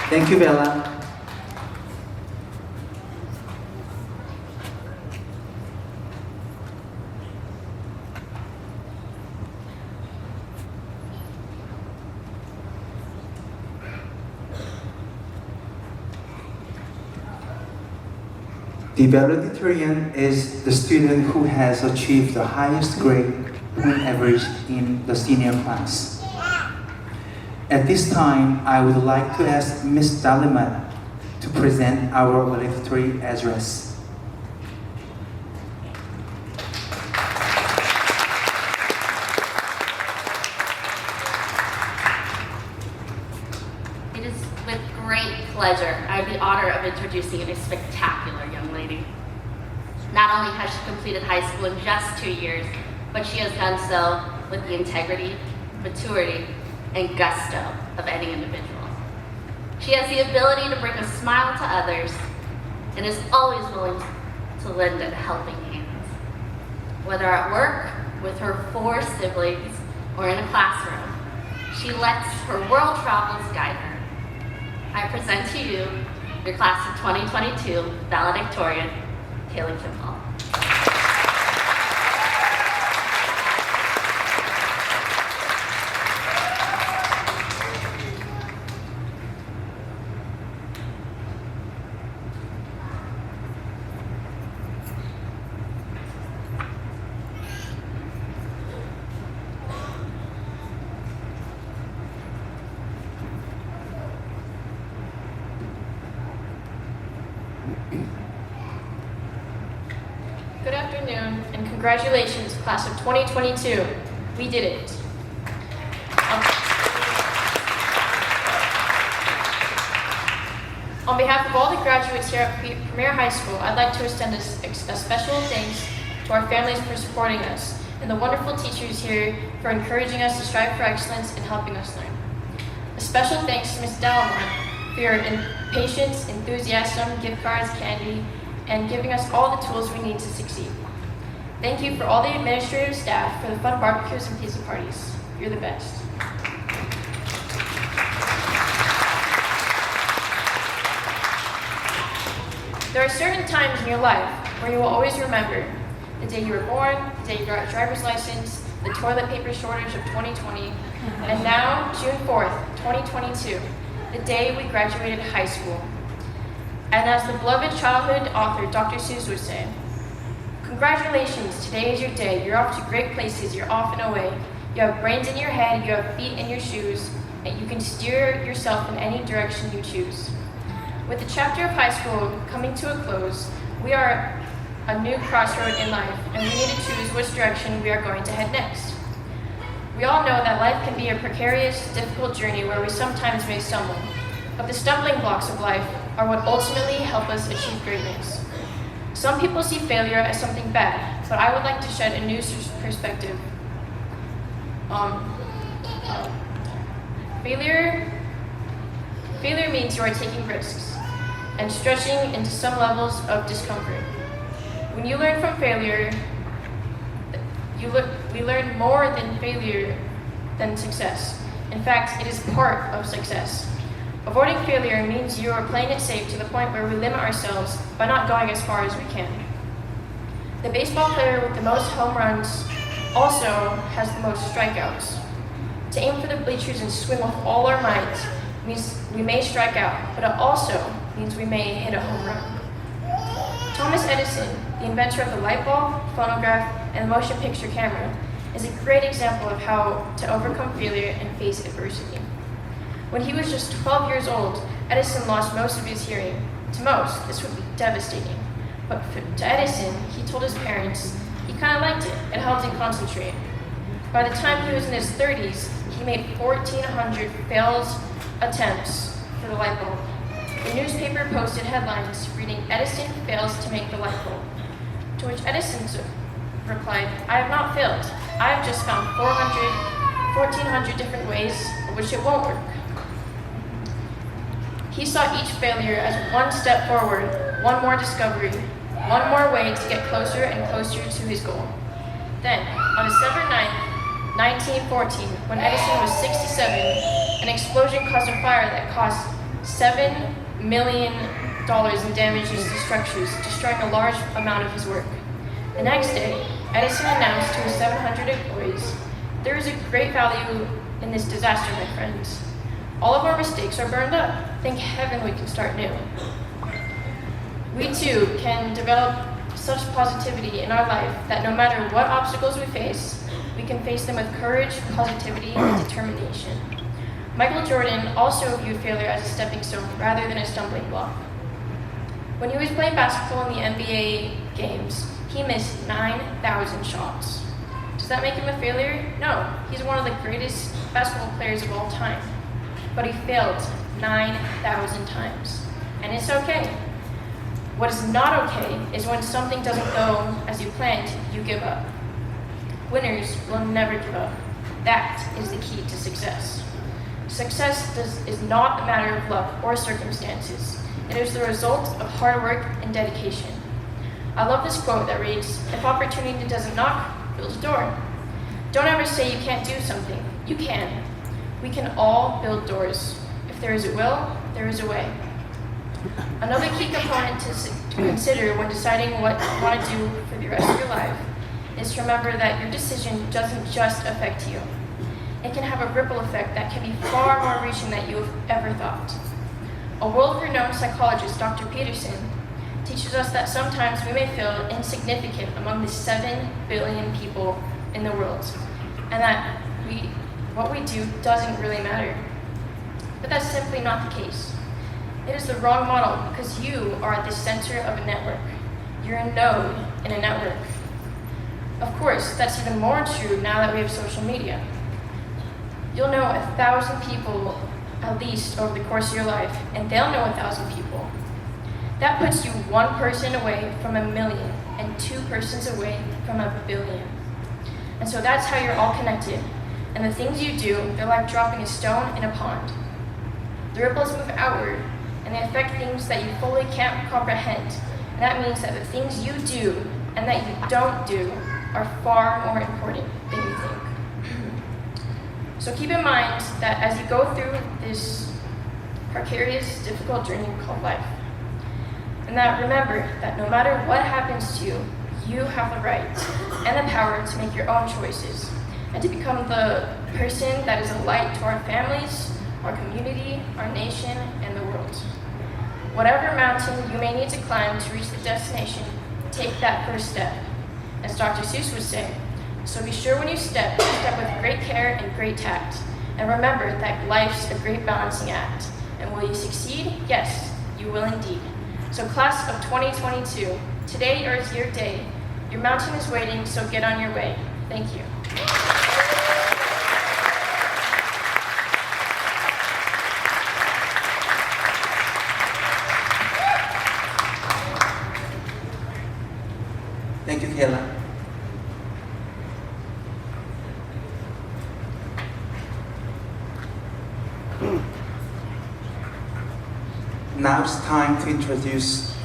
Thank you, Bella. The valedictorian is the student who has achieved the highest grade point average in the senior class. At this time, I would like to ask Ms. Daliman to present our valedictory address. It is with great pleasure I have the honor of introducing a spectacular young lady. Not only has she completed high school in just 2 years, but she has done so with the integrity, maturity, and gusto of any individual. She has the ability to bring a smile to others and is always willing to lend a helping hand. Whether at work, with her 4 siblings, or in a classroom, she lets her world travels guide her. I present to you your class of 2022 valedictorian, Kaylah. Good afternoon, and congratulations, class of 2022. We did it. On behalf of all the graduates here at Premier High School, I'd like to extend a special thanks to our families for supporting us, and the wonderful teachers here for encouraging us to strive for excellence and helping us learn. A special thanks to Ms. Dallman for your patience, enthusiasm, gift cards, candy, and giving us all the tools we need to succeed. Thank you for all the administrative staff for the fun barbecues and pizza parties. You're the best. There are certain times in your life where you will always remember: the day you were born, the day you got a driver's license, the toilet paper shortage of 2020, and now, June 4th, 2022, the day we graduated high school. And as the beloved childhood author Dr. Seuss would say, congratulations, today is your day. You're off to great places, you're off and away. You have brains in your head, you have feet in your shoes, and you can steer yourself in any direction you choose. With the chapter of high school coming to a close, we are a new crossroad in life, and we need to choose which direction we are going to head next. We all know that life can be a precarious, difficult journey where we sometimes may stumble, but the stumbling blocks of life are what ultimately help us achieve greatness. Some people see failure as something bad, but I would like to shed a new perspective. Failure means you are taking risks and stretching into some levels of discomfort. When you learn from failure, we learn more than failure than success. In fact, it is part of success. Avoiding failure means you are playing it safe to the point where we limit ourselves by not going as far as we can. The baseball player with the most home runs also has the most strikeouts. To aim for the bleachers and swing with all our might means we may strike out, but it also means we may hit a home run. Thomas Edison, the inventor of the light bulb, phonograph, and the motion picture camera, is a great example of how to overcome failure and face adversity. When he was just 12 years old, Edison lost most of his hearing. To most, this would be devastating. But to Edison, he told his parents he kind of liked it. It helped him concentrate. By the time he was in his 30s, he made 1,400 failed attempts for the light bulb. The newspaper posted headlines reading, "Edison fails to make the light bulb." To which Edison replied, "I have not failed. I have just found 1,400 different ways in which it won't work." He saw each failure as one step forward, one more discovery, one more way to get closer and closer to his goal. Then, on December 9th, 1914, when Edison was 67, an explosion caused a fire that cost $7 million in damages to structures, destroying a large amount of his work. The next day, Edison announced to his 700 employees, "There is a great value in this disaster, my friends. All of our mistakes are burned up. Thank heaven we can start new." We too can develop such positivity in our life that no matter what obstacles we face, we can face them with courage, positivity, and determination. Michael Jordan also viewed failure as a stepping stone rather than a stumbling block. When he was playing basketball in the NBA games, he missed 9,000 shots. Does that make him a failure? No, he's one of the greatest basketball players of all time. But he failed 9,000 times, and it's okay. What is not okay is when something doesn't go as you planned, you give up. Winners will never give up. That is the key to success. Success is not a matter of luck or circumstances. It is the result of hard work and dedication. I love this quote that reads, "If opportunity doesn't knock, build a door." Don't ever say you can't do something. You can. We can all build doors. If there is a will, there is a way. Another key component to consider when deciding what you want to do for the rest of your life is to remember that your decision doesn't just affect you. It can have a ripple effect that can be far more reaching than you have ever thought. A world-renowned psychologist, Dr. Peterson, teaches us that sometimes we may feel insignificant among the 7 billion people in the world, and that what we do doesn't really matter. But that's simply not the case. It is the wrong model because you are at the center of a network. You're a node in a network. Of course, that's even more true now that we have social media. You'll know 1,000 people at least over the course of your life, and they'll know 1,000 people. That puts you one person away from 1,000,000 and 2 persons away from 1,000,000,000. And so that's how you're all connected. And the things you do, they're like dropping a stone in a pond. The ripples move outward, and they affect things that you fully can't comprehend. And that means that the things you do and that you don't do are far more important than you think. So keep in mind that as you go through this precarious, difficult journey called life, and that remember that no matter what happens to you, you have the right and the power to make your own choices and to become the person that is a light to our families, our community, our nation, and the world. Whatever mountain you may need to climb to reach the destination, take that first step, as Dr. Seuss would say. So be sure when you step with great care and great tact. And remember that life's a great balancing act. And will you succeed? Yes, you will indeed. So class of 2022, today is your day. Your mountain is waiting, so get on your way. Thank you. Thank you, Kaylah. Now it's time to introduce